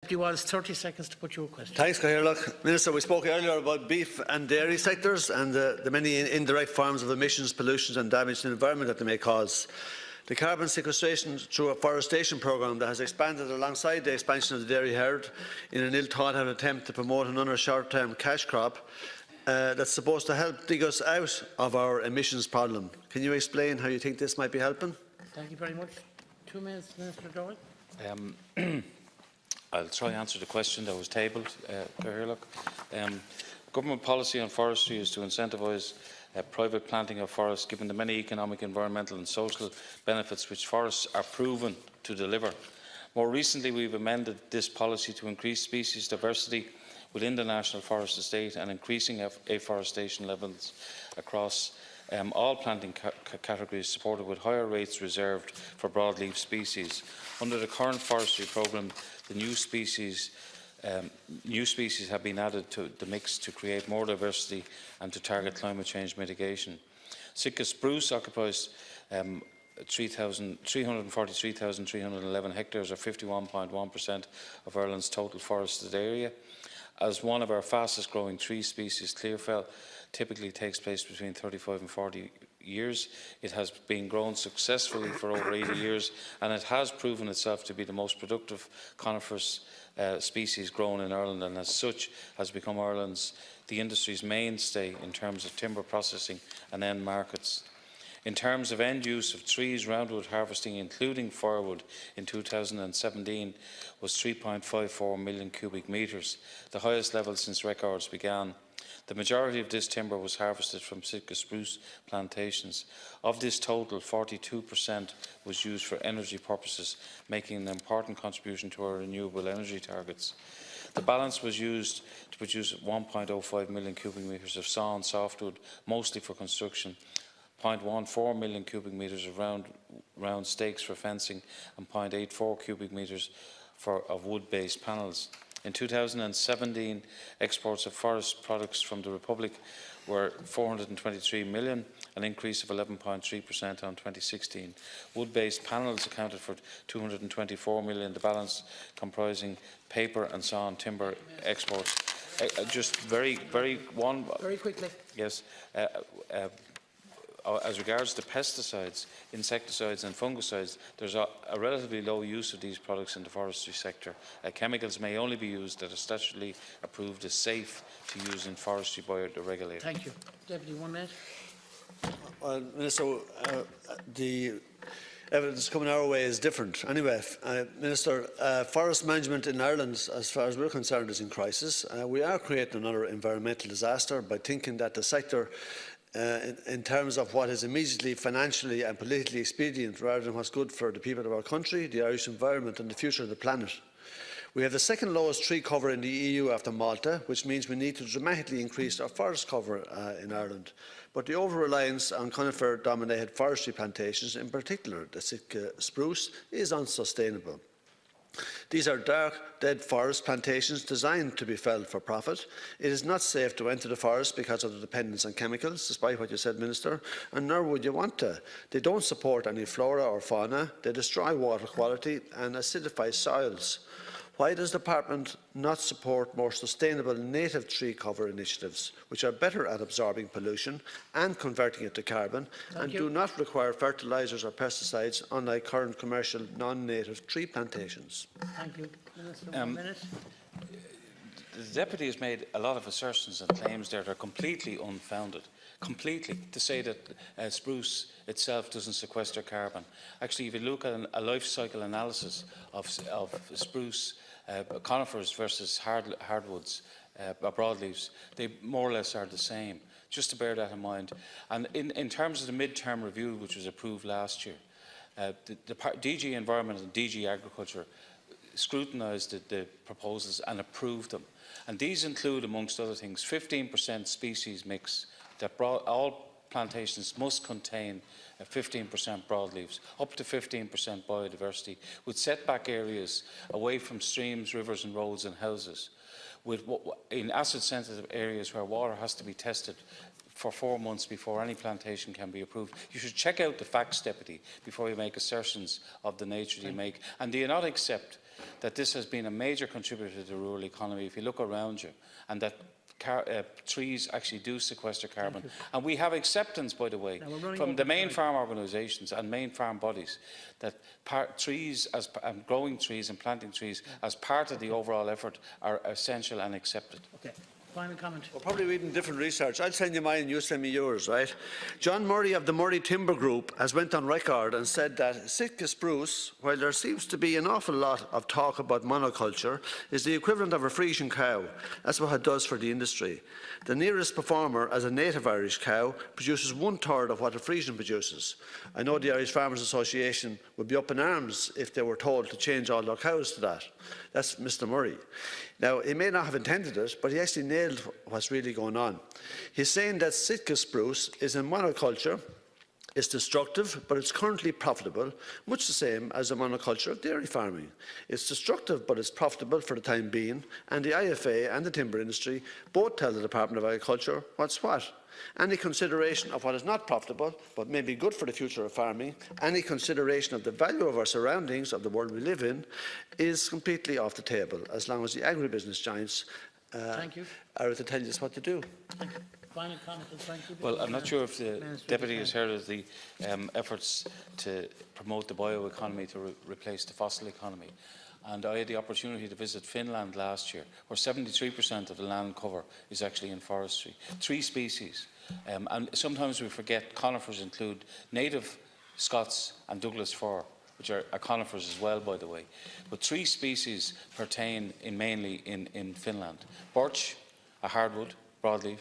Deputy Wallace, 30 seconds to put your question. Thanks, Cathaoirleach. Minister, we spoke earlier about beef and dairy sectors and the many indirect forms of emissions, pollutions and damage to the environment that they may cause. The carbon sequestration through a forestation programme that has expanded alongside the expansion of the dairy herd in an ill-thought-out attempt to promote another short-term cash crop that's supposed to help dig us out of our emissions problem. Can you explain how you think this might be helping? Thank you very much. 2 minutes, Minister Doyle. I'll try and answer the question that was tabled, Cathaoirleach. Government policy on forestry is to incentivise private planting of forests, given the many economic, environmental and social benefits which forests are proven to deliver. More recently, we have amended this policy to increase species diversity within the National Forest Estate and increasing afforestation levels across all planting categories, supported with higher rates reserved for broadleaf species. Under the current forestry programme, the new species have been added to the mix to create more diversity and to target climate change mitigation. Sitka spruce occupies 343,311 hectares, or 51.1% of Ireland's total forested area. As one of our fastest growing tree species, clearfell typically takes place between 35 and 40 years. It has been grown successfully for over 80 years, and it has proven itself to be the most productive coniferous species grown in Ireland, and as such has become the industry's mainstay in terms of timber processing and end markets. In terms of end use of trees, roundwood harvesting, including firewood, in 2017 was 3.54 million cubic metres, the highest level since records began. The majority of this timber was harvested from Sitka spruce plantations. Of this total, 42% was used for energy purposes, making an important contribution to our renewable energy targets. The balance was used to produce 1.05 million cubic metres of sawn softwood, mostly for construction, 0.14 million cubic metres of round stakes for fencing, and 0.84 cubic metres of wood-based panels. In 2017, exports of forest products from the Republic were 423 million, an increase of 11.3% on 2016. Wood-based panels accounted for 224 million, the balance comprising paper and sawn timber exports. Just very quickly. Yes. As regards to pesticides, insecticides and fungicides, there is a relatively low use of these products in the forestry sector. Chemicals may only be used that are statutorily approved as safe to use in forestry by the regulator. Thank you. Deputy, 1 minute. Well, Minister, the evidence coming our way is different. Anyway, Minister, forest management in Ireland, as far as we're concerned, is in crisis. We are creating another environmental disaster by thinking that the sector in terms of what is immediately financially and politically expedient rather than what's good for the people of our country, the Irish environment and the future of the planet. We have the second lowest tree cover in the EU after Malta, which means we need to dramatically increase our forest cover in Ireland. But the over-reliance on conifer-dominated forestry plantations, in particular the Sitka spruce, is unsustainable. These are dark, dead forest plantations designed to be felled for profit. It is not safe to enter the forest because of the dependence on chemicals, despite what you said, Minister, and nor would you want to. They don't support any flora or fauna, they destroy water quality and acidify soils. Why does the Department not support more sustainable native tree cover initiatives, which are better at absorbing pollution and converting it to carbon, and do not require fertilisers or pesticides, unlike current commercial non-native tree plantations? Thank you. Minister, 1 minute. The Deputy has made a lot of assertions and claims there that are completely unfounded. Completely, to say that spruce itself doesn't sequester carbon. Actually, if you look at a life cycle analysis of spruce, conifers versus hardwoods, broadleaves, they more or less are the same. Just to bear that in mind. And in terms of the mid-term review, which was approved last year, the DG Environment and DG Agriculture scrutinised the proposals and approved them. And these include, amongst other things, 15% species mix, that all plantations must contain 15% broadleaves, up to 15% biodiversity, with setback areas away from streams, rivers and roads and houses, in acid-sensitive areas where water has to be tested for 4 months before any plantation can be approved. You should check out the facts, Deputy, before you make assertions of the nature you make. And do you not accept that this has been a major contributor to the rural economy if you look around you, and that trees actually do sequester carbon. And we have acceptance, by the way, from the main farm organisations and main farm bodies that growing trees and planting trees as part of the overall effort are essential and accepted. Okay. Final comment. We're probably reading different research. I'll send you mine, you send me yours, right? John Murray of the Murray Timber Group has went on record and said that Sitka spruce, while there seems to be an awful lot of talk about monoculture, is the equivalent of a Frisian cow. That's what it does for the industry. The nearest performer, as a native Irish cow, produces 1/3 of what a Frisian produces. I know the Irish Farmers Association would be up in arms if they were told to change all their cows to that. That's Mr. Murray. Now, he may not have intended it, but he actually nailed what's really going on. He's saying that Sitka spruce is in monoculture. It's destructive, but it's currently profitable, much the same as the monoculture of dairy farming. It's destructive, but it's profitable for the time being, and the IFA and the timber industry both tell the Department of Agriculture what's what. Any consideration of what is not profitable, but may be good for the future of farming, any consideration of the value of our surroundings, of the world we live in, is completely off the table, as long as the agribusiness giants are to tell us what to do. Thank you. Final comment, and thank you. Well, I'm not sure if the Deputy has heard of the efforts to promote the bioeconomy to replace the fossil economy. And I had the opportunity to visit Finland last year, where 73% of the land cover is actually in forestry. 3 species. And sometimes we forget conifers include native Scots and Douglas fir, which are conifers as well, by the way. But 3 species pertain mainly in Finland. Birch, a hardwood, broadleaf,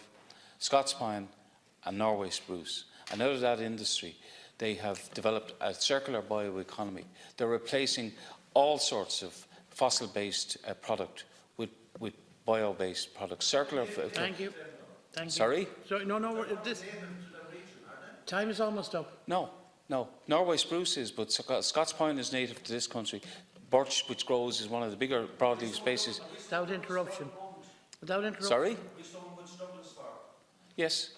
Scots pine and Norway spruce. And out of that industry, they have developed a circular bioeconomy. They're replacing all sorts of fossil-based product with bio-based products. Circular. Thank you. Thank you. Sorry? Sorry, no. This time is almost up. No. Norway spruce is, but Scots pine is native to this country. Birch, which grows, is one of the bigger broadleaf species. Without interruption. Sorry? Yes.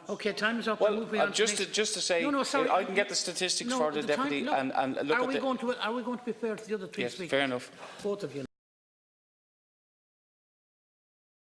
Okay, time is up. Well, just to say, sorry. I can get the statistics for the Deputy and look at Are we going to be fair to the other 3 speakers? Yes, fair enough. Both of you.